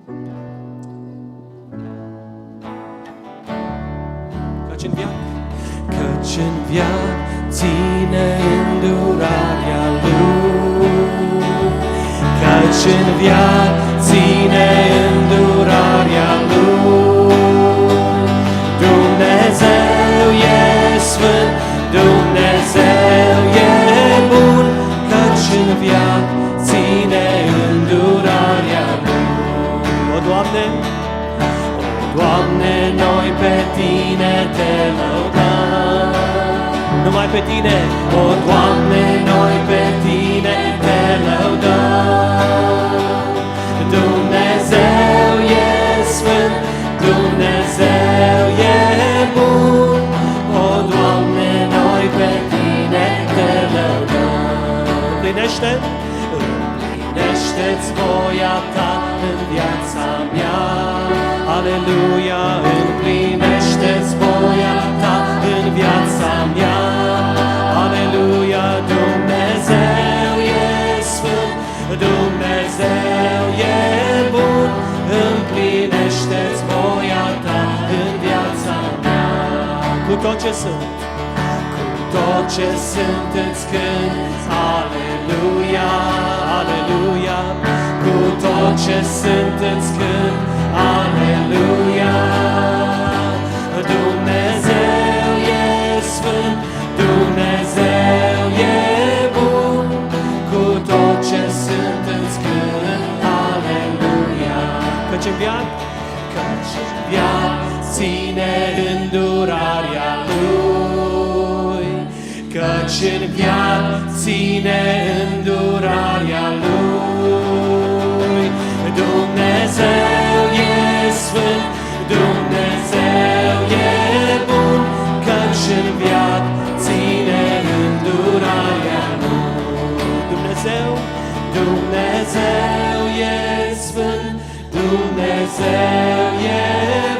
Căci în viață, căci în viață ține îndurarea Lui. Căci în viață ține îndurarea Lui. Dumnezeu e sfânt, Dumnezeu e bun, căci în viață ține îndurarea Lui. O, Doamne, Doamne, noi pe Tine te lăudăm. Numai pe Tine, o, Doamne, noi pe Tine te lăudăm. Dumnezeu e sfânt, Dumnezeu e bun, o, Doamne, noi pe Tine te lăudăm. Împlinește-ți voia Ta în viața mea. Aleluia, împlinește-ți voia Ta în viața mea. Aleluia, Dumnezeu e sfânt, Dumnezeu e bun, împlinește-ți voia Ta în viața mea. Cu tot ce sunt, cu tot ce sunt îți cânt, aleluia, aleluia, cu tot ce sunt îți cânt, aleluia. Dumnezeu e sfânt, Dumnezeu e bun, cu tot ce sunt îți cânt, aleluia. Căci în viață ține îndurarea Lui. Căci în viață ține îndurarea Lui. Dumnezeu e sfânt, Dumnezeu e bun, căci în viață ține îndurarea Lui. Dumnezeu, Dumnezeu e sfânt, Dumnezeu e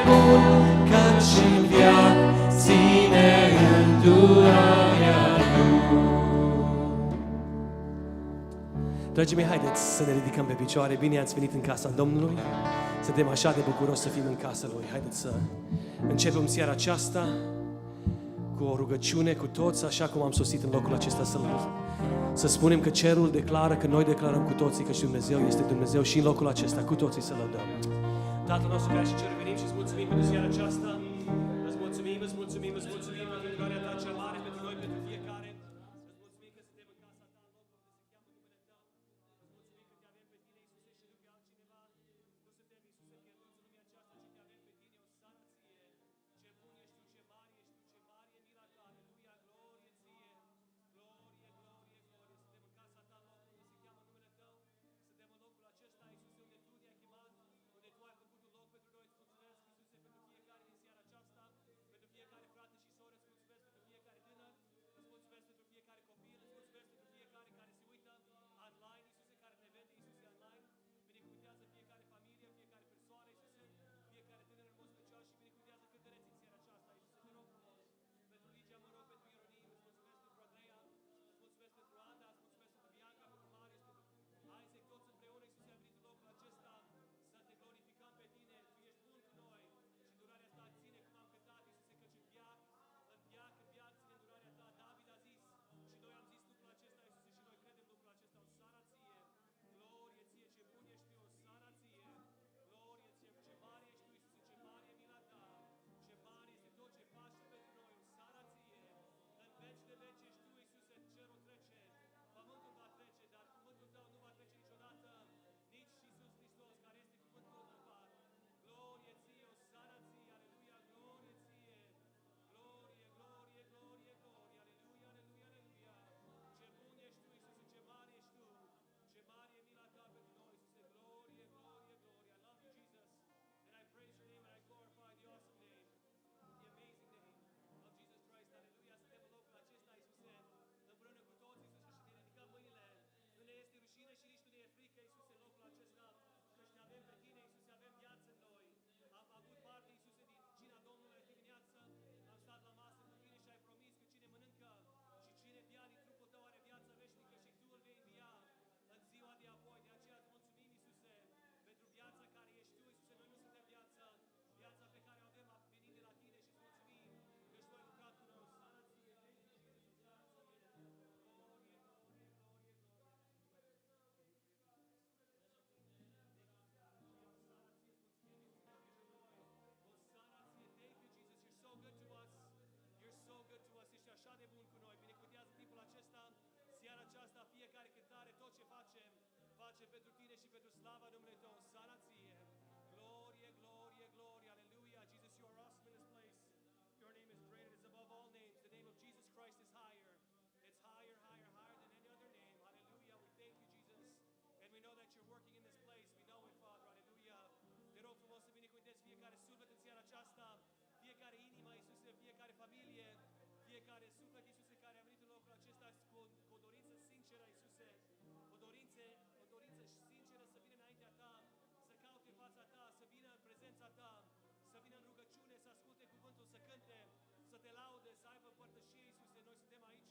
bun, căci în viață ține îndurarea Lui. Dragii mei, haideți să ne ridicăm pe picioare. Bine ați venit în casa Domnului. Suntem așa de bucuroși să fim în casa Lui. Haideți să începem seara aceasta cu o rugăciune cu toți, așa cum am sosit în locul acesta să spunem că cerul declară, că noi declarăm cu toții că și Dumnezeu este Dumnezeu și în locul acesta cu toții să lăudăm. Tatăl nostru care și cer, venim și îți mulțumim pentru seara aceasta. Îți mulțumim, îți mulțumim, îți mulțumim pentru gloria Ta cea mare, pentru noi, pentru fiecare. Îți mulțumim că suntem în casa Ta, locul unde se cheamă numele Tău. Îți mulțumim că Te avem pe Tine, Iisuse, și nu pe altcineva. Nu suntem, Iisuse, pierduți în lumea aceasta, ci Te avem pe Tine, o sanație. Ce bun ești Tu, ce mare ești Tu, ce mare e mila Ta. Aleluia, glorie Ție. Glorie, glorie, glorie. Suntem în casa Ta, locul unde se cheamă numele Tău. Suntem în locul acesta, Iisuse, unde Tu ne-ai chemat, unde Tu ai făcut un loc pentru noi. Îți mulțumesc, Iisuse, pentru fiecare din seara facem pentru Tine și pentru slava numele Tău. Sana Ție. Glorie, glorie, glorie. Aleluia. Jesus, you are awesome in this place. Your name is greater. It's above all names. The name of Jesus Christ is higher. It's higher, higher, higher than any other name. Hallelujah. We thank you, Jesus. And we know that you're working in this place. We know it, Father. Hallelujah. Te rog frumos să binecuvântezi fiecare suflet în seara aceasta, fiecare inimă, Iisuse, fiecare familie, fiecare suflet, Iisuse, care a venit în locul acesta cu o dorință sinceră, Iisuse, o dorință sinceră să vină înaintea Ta, să caute fața Ta, să vină în prezența Ta, să vină în rugăciune, să asculte cuvântul, să cânte, să Te laude, să aibă părtășie, Iisuse. Noi suntem aici,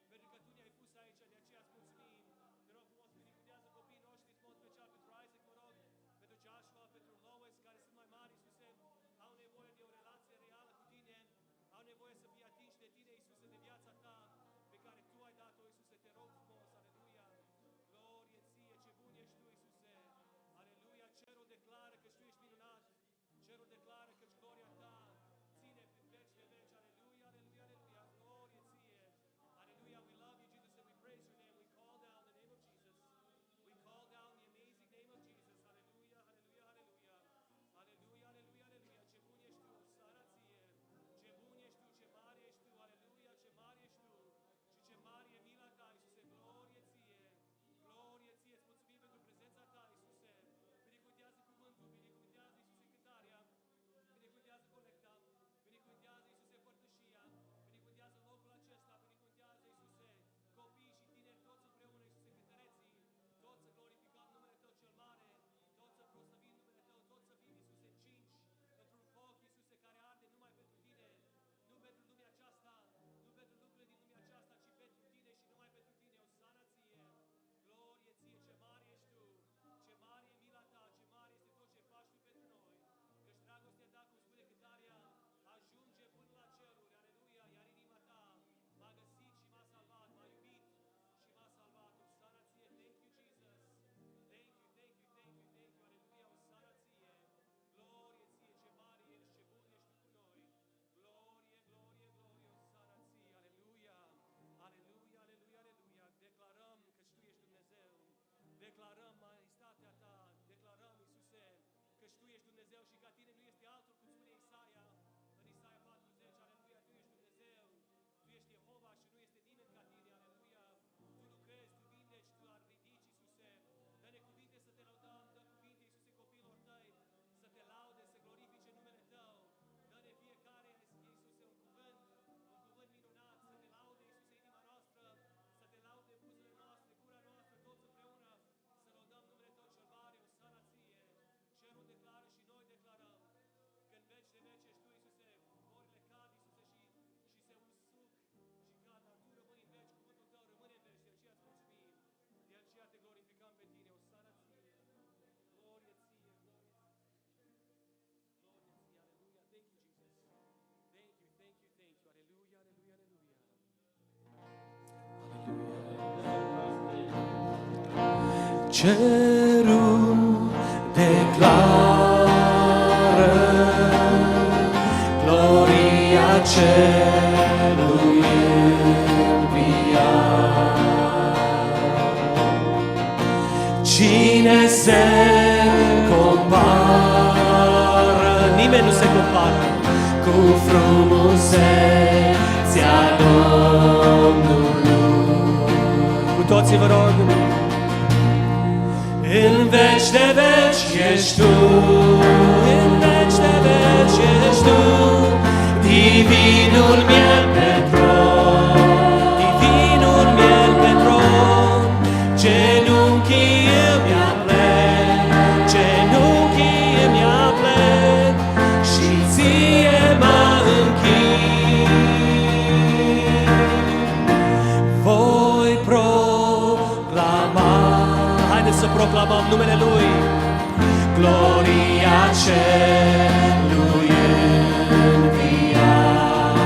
pentru că Tu ne-ai pus aici, de aceea îți mulțumim. Te rog frumos, binecuvântează copiii noștri, în mod special pentru Isaac, mă rog, pentru Joshua, pentru Lois, care sunt mai mari, Iisuse, au nevoie de o relație reală cu Tine, au nevoie să fie atinși de Tine, Iisuse, de viața Ta, pe care Tu ai dat-o, Iisuse. Te rog frumos, aleluia, glorie Ție, ce bun ești Tu, Iisuse, aleluia. Cerul declară că Tu ești minunat, cerul declară că gloria Ta ține prin veci de veci, aleluia, aleluia, aleluia, glorie Ție, aleluia. We love You, Jesus, and we praise Your name. We call down the name of Jesus. We call down the amazing name of Jesus. Hallelujah, hallelujah, hallelujah. Hallelujah, hallelujah, hallelujah. Ce bun ești Tu, sana Ție. Ce bun ești Tu, ce mare ești Tu. Hallelujah, ce mare ești Tu. Și ce mare e mila Ta, Iisuse. Glorie Ție. Glorie Ție. Îți mulțumim pentru prezența Ta, Iisuse. Binecuvântează cuvântul, binecuvântează, Iisuse, cântarea. Binecuvântează colecta. Binecuvântează, Iisuse, părtășia. Binecuvântează locul acesta. Binecuvântează, Iisuse, copiii și tineri, toți împreună, Iisuse, cântăreții. Toți să glorificăm numele Tău cel mare. Toți să proslavim numele Tău. Toți să fim, Iisuse, încinși într-un foc, Iisuse, care arde numai pentru Tine. Nu pentru lumea aceasta, nu pentru lucrurile din lumea aceasta, ci pentru Tine și numai pentru Tine. O sana Ție. Glorie Ție, ce mare ești Tu. Ce mare e mila Ta, ce mare este tot ce faci Tu pentru noi. Căci dragostea Ta, cum spune cântarea, ajunge până la ceruri. Aleluia, iar inima Ta m-a găsit și m-a salvat, m-a iubit și m-a salvat. O sana Ție. Thank you, Jesus. Thank you, thank you, thank you, thank you. Aleluia, o sana Ție. Glorie Ție, ce mare ești, ce bun ești Tu cu noi. Glorie, glorie, glorie, o sana Ție. Aleluia, aleluia, aleluia, aleluia. Declarăm că Tu ești Dumnezeu. Declarăm maestatea Ta. Declarăm, Iisuse, că Tu ești Dumnezeu și ca Tine nu este altul, cum spune Isaia, în Isaia 40, aleluia, Tu ești Dumnezeu. Tu ești Jehova și nu este nimeni ca Tine, aleluia. Tu lucrezi, Tu vindeci, Tu ridici, Iisuse. Dă-ne cuvinte să Te laudăm, dă cuvinte, Iisuse, copiilor Tăi, să Te laude, să glorifice numele Tău. Dă-ne fiecare, Iisuse, un cuvânt minunat, să Te laude, Iisuse, inima noastră, să Te laude buzele noastre, gura noastră, toți împreună, să laudăm numele Tău cel mare, o sana Ție. Cerul declară și noi declarăm că în veci de veci ești Tu, Iisuse, morile cad, Iisuse, și se usuc și cad, dar Tu rămâi în veci, cuvântul Tău rămâne în veci, de aceea îți mulțumim, de aceea Te glorificăm pe Tine, o sana Ție, glorie Ție, glorie Ție, glorie Ție, aleluia, thank you, Jesus, thank you, thank you, thank you, aleluia, aleluia, aleluia. Cerul declară gloria celui înviat. Cine se compară? Nimeni nu se compară cu frumusețea Domnului. Cu toții vă rog. În veci de veci ești Tu, în veci de veci ești Tu, divinul miel pe tron, divinul miel pe tron. Genunchii îmi aplec, genunchii îmi aplec și Ție mă închin. Voi proclama, haideți să proclamăm numele Lui, gloria celui înviat,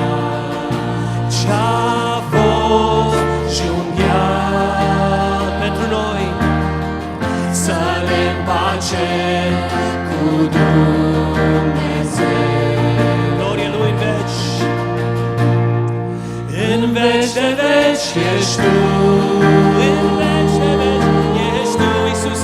ce-a fost junghiat pentru noi, să ne împace cu Dumnezeu. Gloria Lui în veci, în veci de veci ești Tu, în veci de veci ești Tu, Iisus.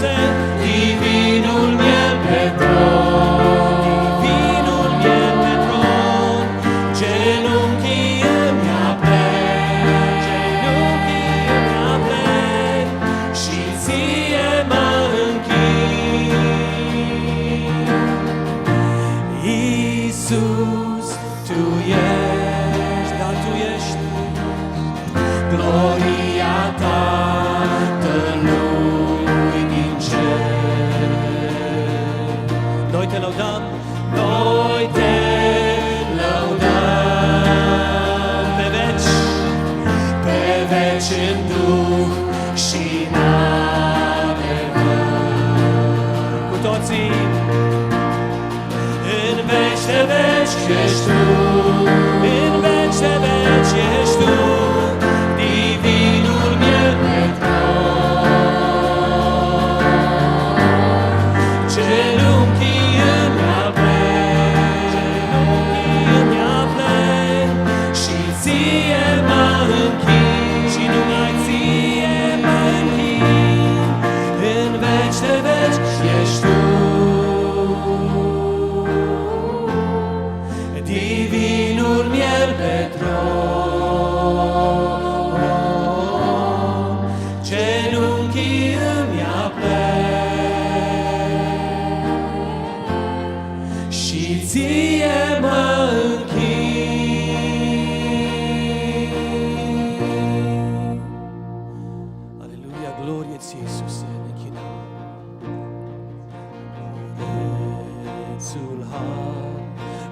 Noi te lăudăm, noi te lăudăm pe veci în Duh și în adevăr. Cu toții, în veci de veci ești Tu, în veci de veci ești Tu, divinul meu pe tron. Genunchii îmi aplec și Ție mă închin și numai Ție mă închin. În veci de veci ești Tu, divinul miel pe tron. Genunchii îmi aplec și Ție mă închin. Aleluia, glorie Ție, Iisuse, ne închinăm. Prețul har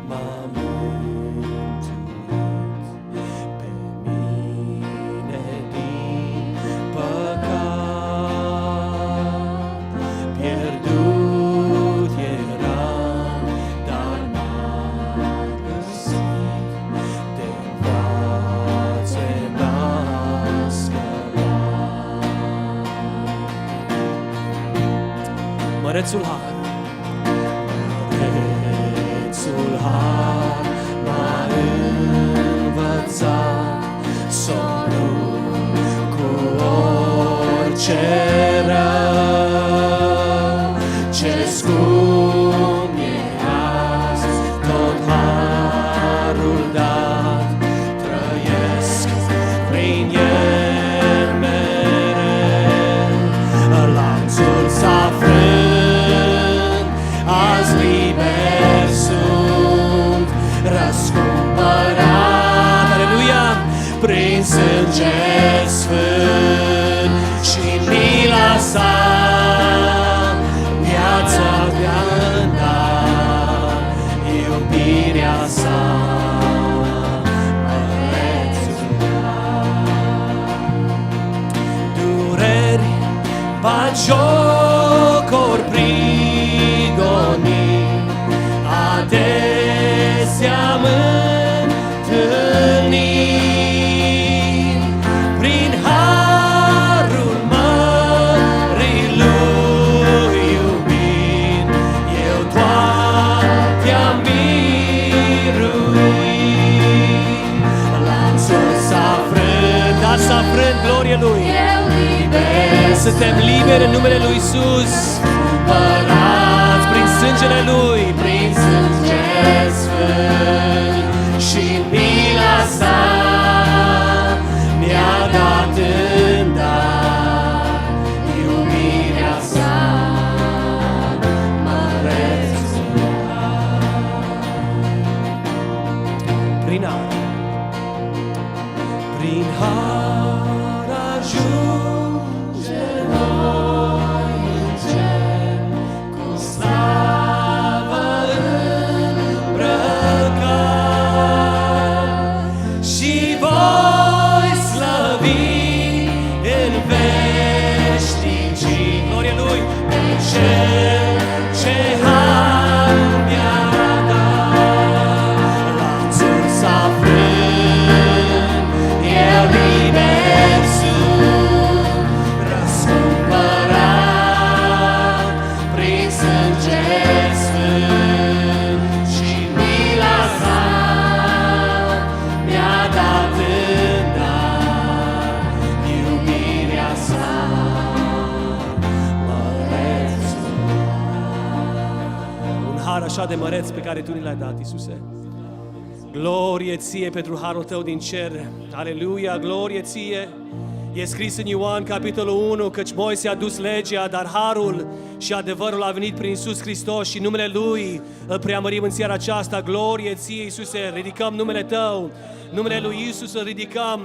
m-a mântuit pe mine din păcat. Pierdut eram, dar m-a găsit, de viață m-a scăpat. Mărețul har, Mărețul har m-a învățat să nu cu orice rău. Ce scump e azi tot harul dat, trăiesc prin el mereu. Lanțul s-a frânt, azi liber sunt, răscumpărat, aleluia, prin sânge sfânt și mila Sa, viața mi-a dat, iubirea Sa, mărețul dureri, batjocori, prigonii, adesea m-întâlnim. Prin harul mării Lui iubind, eu toate-am biruit. Lanțul s-a frânt, da, s-a frânt, glorie Lui. Suntem liberi în numele Lui Iisus, cumpărați prin sângele Lui, prin sânge sfânt și mila Sa mi-a dat în dar, iubirea Sa, mărețul prin har, prin har ajunge noi în cer, cu slavă îmbrăcat, și voi slăvi în veșnicii. Glorie Lui, pe Cel ce har mi-a dat. Lanțul s-a frânt, eu liber sunt, răscumpărat prin sânge sfânt și mila Sa mi-a dat în dar, iubirea Sa, mărețul. Un har așa de măreț pe care Tu ni l-ai dat, Iisuse. Glorie Ție pentru harul Tău din cer. Aleluia, glorie Ție. E scris în Ioan, capitolul 1, căci Moise a dus legea, dar harul și adevărul a venit prin Iisus Hristos și numele Lui îl preamărim în seara aceasta. Glorie Ție, Iisuse, ridicăm numele Tău, numele Lui Iisus îl ridicăm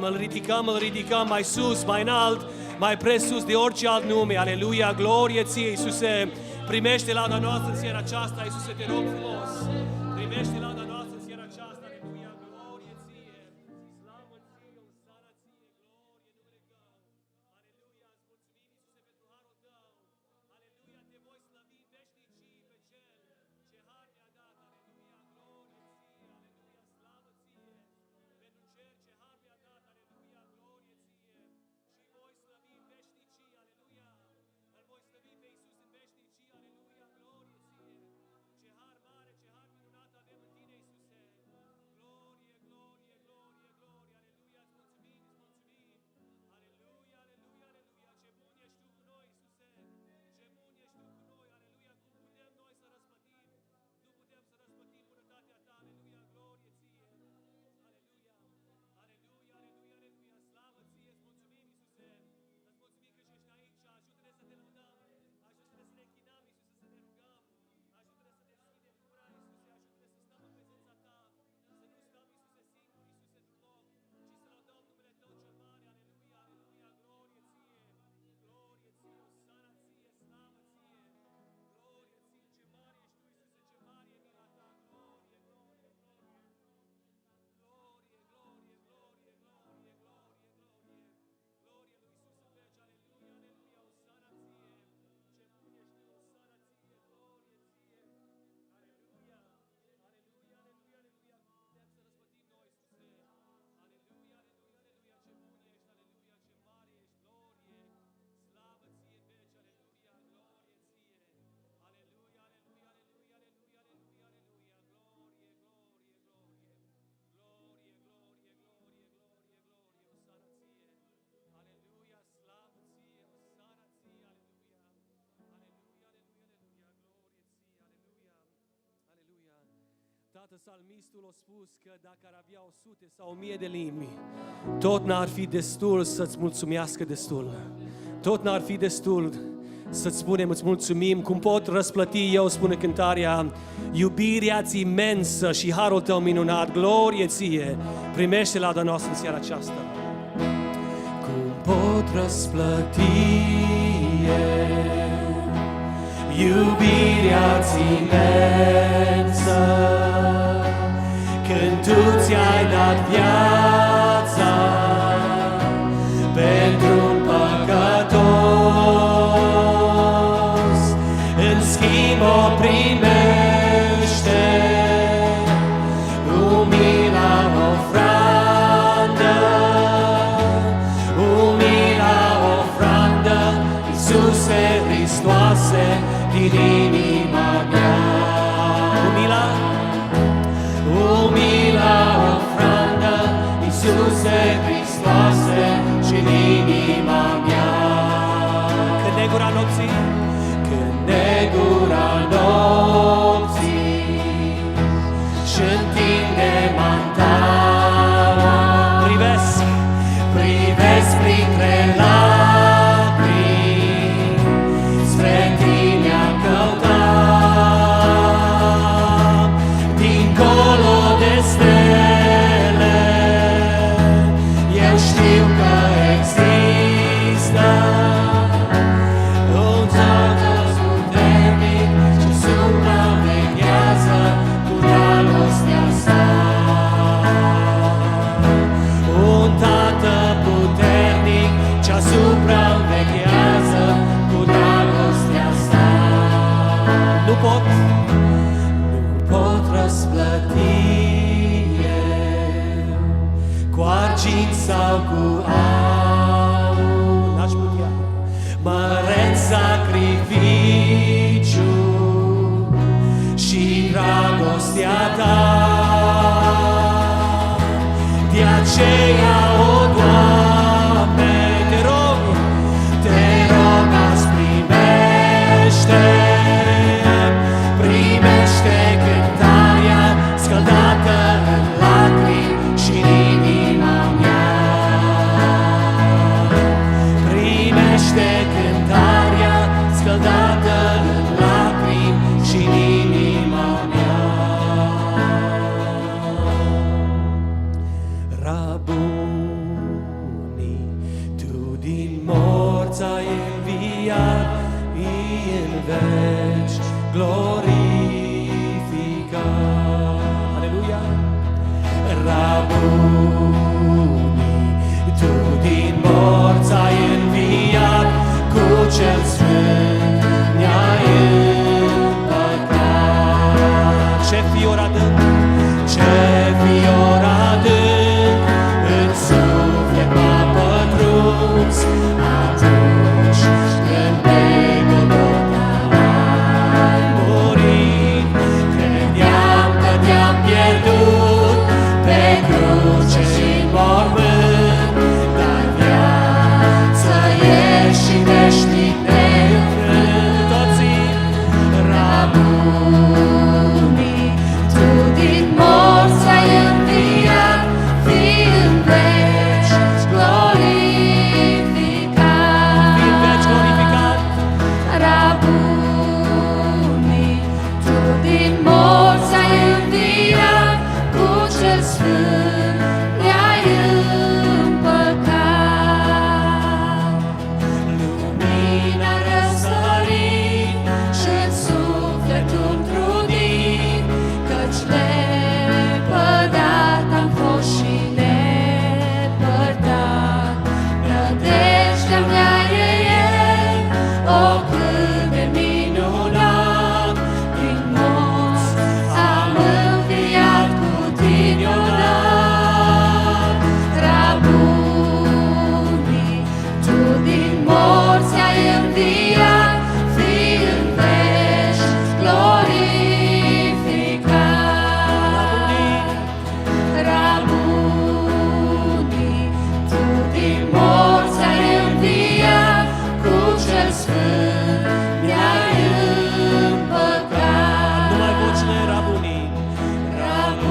mai sus, mai înalt, mai presus de orice alt nume. Aleluia, glorie Ție, Iisuse. Primește lauda noastră în seara aceasta, Iisuse, te rog frumos. Primește lauda noastră în seara aceasta, aleluia, glorie ție, slavă ție, osana ție, glorie numele Tău. Aleluia, îți mulțumim, Iisuse, pentru harul Tău. Aleluia, te voi slăvi în veșnicii pe Cel ce har mi-a dat. Aleluia, glorie ție, aleluia, slavă ție, pentru Cel ce har mi-a dat. Aleluia, glorie ție. Și voi slăvi în veșnicii, aleluia. Îl voi slăvi pe Iisus în veșnicii, aleluia, glorie ție. Ce har mare, ce har minunat avem în tine, Iisuse. Glorie, glorie, glorie, glorie, aleluia, îți mulțumim, îți mulțumim. Aleluia, aleluia, aleluia, ce bun ești Tu cu noi, Iisuse. Ce bun ești Tu cu noi, aleluia, cum putem noi să răspătim? Nu putem să răspătim bunătatea Ta, aleluia, glorie ție. Aleluia, aleluia, aleluia, aleluia, slavă ție, îți mulțumim, Iisuse. Îți mulțumim că ești aici, ajută-ne să te lăudăm, ajută-ne să ne închinăm, Iisuse, să ne rugăm, ajută-ne să deschidem gura, Iisuse, ajută-ne să stăm în prezența Ta, să nu stăm, Iisuse, singuri, Iisuse, într-un loc, ci să lăudăm numele Tău cel mare, aleluia, aleluia, glorie ție, osana ție, slavă ție, glorie ție, ce mare ești Tu, Iisuse, ce mare e mila Ta, glorie, glorie, glorie. Glorie, glorie, glorie, glorie, glorie, glorie. Glorie lui Iisus în veci, aleluia, aleluia, osana ție. Ce bun ești Tu, osana ție, glorie ție. Aleluia, aleluia, aleluia, aleluia. Putem să răspătim noi, Iisuse. Aleluia, aleluia, aleluia, ce bun ești, aleluia, ce mare ești, glorie. Slavă ție în veci, aleluia, glorie ție. Aleluia, aleluia, aleluia, aleluia, aleluia, aleluia, glorie, glorie, glorie. Glorie, glorie, glorie, glorie, glorie, osana ție. Aleluia, slavă ție, osana ție, aleluia. Aleluia, aleluia, aleluia, glorie ție, aleluia. Aleluia. Tată, salmistul a spus că dacă ar avea 100 sau 1000 de limbi, tot n-ar fi destul să-ți mulțumească destul. Tot n-ar fi destul să-ți spunem, îți mulțumim, cum pot răsplăti eu, spune cântarea, iubirea-ți imensă și harul Tău minunat, glorie ție, primește lauda noastră în seara aceasta. Cum pot răsplăti iubirea-ți imensă, când Tu ți-ai dat viața pentru un păcătos, în schimb o primește umila ofrandă, Iisuse Hristoase, din inima mea. Umila ofrandă, Iisuse Hristoase, și în inima mea. Când negura nopții, și întinde mantaua, privesc printre lacrimi, spre Tine a căutat, dincolo de stele, eu știu că există un Tată puternic ce supraveghează cu dragostea sa. Un Tată puternic ce supraveghează cu dragostea sa. Nu pot răsplăti cu argint sau cu aur, n-aș putea, măreț sacrificiu și dragostea Ta. De aceea, o Doamne, te rog, azi primește cântarea scăldată în lacrimi și în inima mea. Primește cântarea scăldată în lacrimi și în inima mea. Rabun fior adânc, ce fior adânc în suflet m-a pătruns. Atunci când pe Golgota ai murit, credeam că te-am pierdut pe cruce și-n mormânt, dar viață ești și veșnic neînfrânt. Toții Rabuni, Tu din morți ai înviat, fii în veci glorificat. Fii în veci glorificat. Rabuni, Tu din morți ai înviat, cu cel sfânt ne-ai împăcat. Lumina răsărit și-n sufletul trudit, căci lepădat am fost și depărtat. Nădejdea mea e El, o cât de minunat, din morți am înviat cu Tine odată. Rabuni, Tu din morți ai înviat, fii în veci glorificat. Rabuni, Tu din morți ai înviat, cu cel sfânt ne-ai împăcat. Numai vocile Rabuni.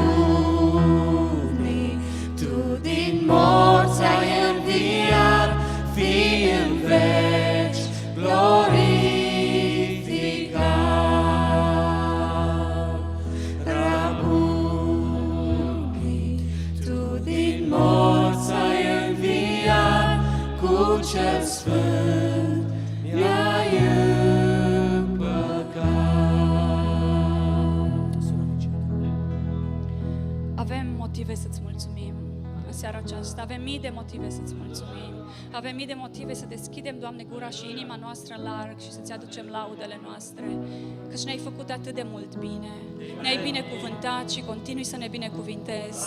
Rabuni, Tu din morți ai înviat, fii în veci glorificat. Rabuni, Tu din morți ai înviat, cu cel sfânt ne-ai împăcat. Avem motive să-ți mulțumim în seara aceasta. Avem mii de motive să-ți mulțumim. Avem mii de motive să deschidem, Doamne, gura și inima noastră larg și să-ți aducem laudele noastre. Căci ne-ai făcut atât de mult bine. Ne-ai binecuvântat și continui să ne binecuvintezi.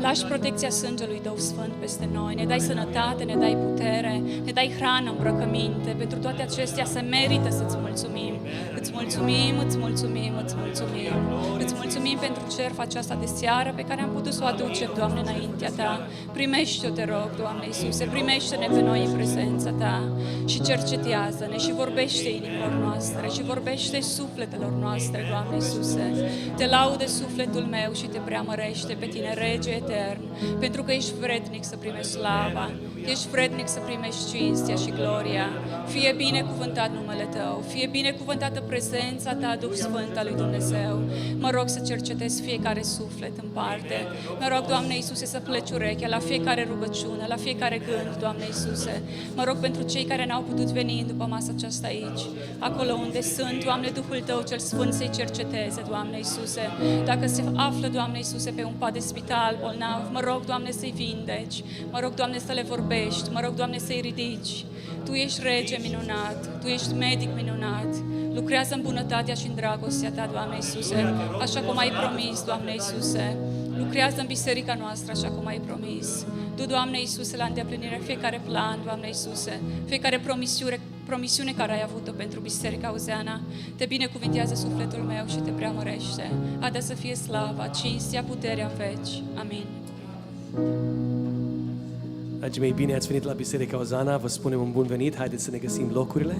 Lași protecția sângelui Tău Sfânt peste noi. Ne dai sănătate, ne dai putere, ne dai hrană, îmbrăcăminte. Pentru toate acestea se merită să-ți mulțumim. Îți mulțumim, îți mulțumim, îți mulțumim. Îți mulțumim pentru jertfa aceasta de seară pe care am putut să o aducem, Doamne, înaintea Ta. Primește-o, te rog, Doamne Iisuse, primește-ne pe noi în prezența Ta și cercetează-ne și vorbește inimilor noastre și vorbește sufletelor noastre, Doamne Iisuse. Te laude sufletul meu și te preamărește pe Tine, Rege etern, pentru că ești vrednic să primești slava, ești vrednic să primești cinstea și gloria. Fie binecuvântat numele Tău, fie binecuvântată prezența Ta, Duh Sfânt al lui Dumnezeu. Mă rog să cercetezi fiecare suflet în parte. Mă rog, Doamne Iisuse, să pleci urechea la fiecare rugăciune, la fiecare gând, Doamne Iisuse. Mă rog pentru cei care n-au putut veni după masa aceasta aici, acolo unde sunt, Doamne, Duhul Tău cel Sfânt să-i cerceteze, Doamne Iisuse. Dacă se află, Doamne Iisuse, pe un pat de spital bolnav, mă rog, Doamne, să-i vindeci. Mă rog, Doamne, să le vorbești. Mă rog, Doamne, să-i ridici. Tu ești rege minunat, Tu ești medic minunat. Lucrează în bunătatea și în dragostea Ta, Doamne Iisuse, așa cum ai promis, Doamne Iisuse. Lucrează în biserica noastră, așa cum ai promis. Tu, Doamne Iisuse, la îndeplinirea fiecare plan, Doamne Iisuse, fiecare promisiune care ai avut-o pentru Biserica Auzeana, te binecuvintează sufletul meu și te preamărește. A să fie slava, cinstea, puterea în veci. Amin. Dragii mei, bine ați venit la Biserica Ozana, vă spunem un bun venit, haideți să ne găsim locurile.